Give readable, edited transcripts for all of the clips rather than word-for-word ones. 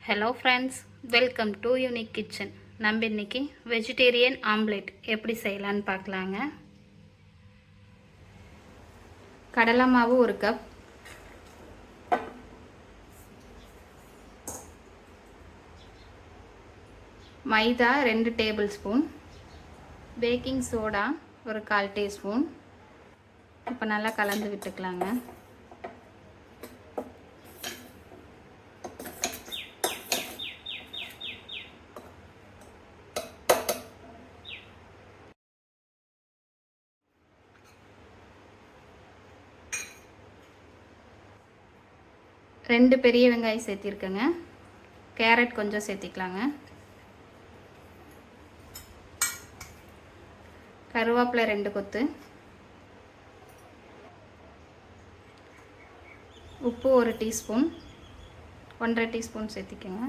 Hello friends, welcome to unique kitchen. நம்ம இன்றைக்கி vegetarian omelette எப்படி செய்யலான்னு பார்க்கலாங்க. கடலை மாவு 1 கப், மைதா 2 table spoon, baking soda 1/4 teaspoon. இப்போ நல்லா கலந்து விட்டுக்கலாங்க. ரெண்டு பெரிய வெங்காயம் சேர்த்திருக்கேங்க. கேரட் கொஞ்சம் சேர்த்திக்கலாங்க. கருவேப்பிலை 2 கொத்து, உப்பு 1 டீஸ்பூன், 1/2 டீஸ்பூன் சேர்த்திக்கோங்க.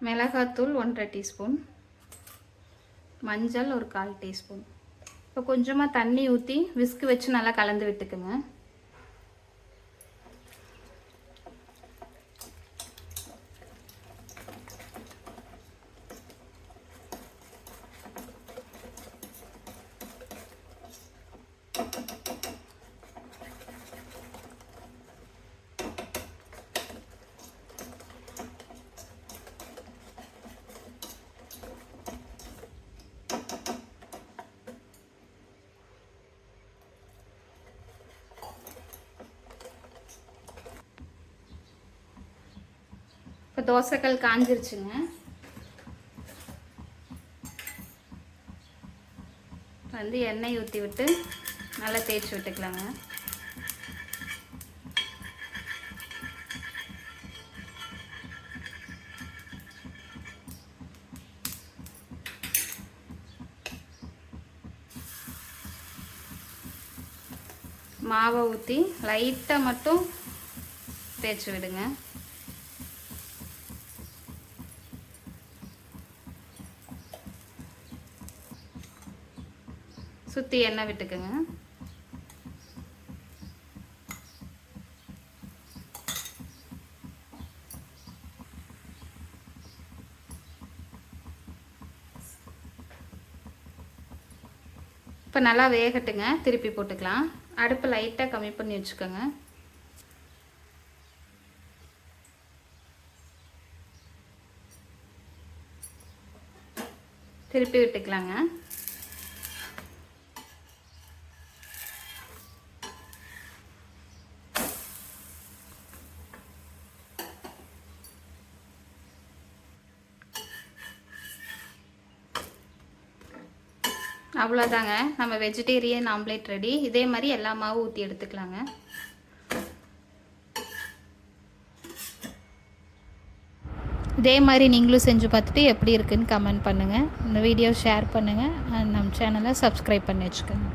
மிளகாத்தூள் 1/2 டீஸ்பூன், மஞ்சள் 1/4 டீஸ்பூன். இப்போ கொஞ்சமாக தண்ணி ஊற்றி விஸ்க் வச்சு நல்லா கலந்து விட்டுக்குங்க. இப்போ தோசைக்கல் காஞ்சிருச்சுங்க. எண்ணெய் ஊற்றி விட்டு நல்லா தேய்ச்சி விட்டுக்கலாங்க. மாவை ஊற்றி லைட்டாக மட்டும் தேய்ச்சி விடுங்க. சுற்றி எண்ணெய் விட்டுக்குங்க. இப்போ நல்லா வேகட்டுங்க. திருப்பி போட்டுக்கலாம். அடுப்பு லைட்டாக கம்மி பண்ணி வச்சுக்கோங்க. திருப்பி விட்டுக்கலாங்க. அவ்வளோதாங்க, நம்ம வெஜிடேரியன் ஆம்லேட் ரெடி. இதே மாதிரி எல்லா மாவும் ஊற்றி எடுத்துக்கலாங்க. இதே மாதிரி நீங்களும் செஞ்சு பார்த்துட்டு எப்படி இருக்குன்னு கமெண்ட் பண்ணுங்கள். இந்த வீடியோ ஷேர் பண்ணுங்கள். நம்ம சேனலை சப்ஸ்கிரைப் பண்ணி வச்சுக்கோங்க.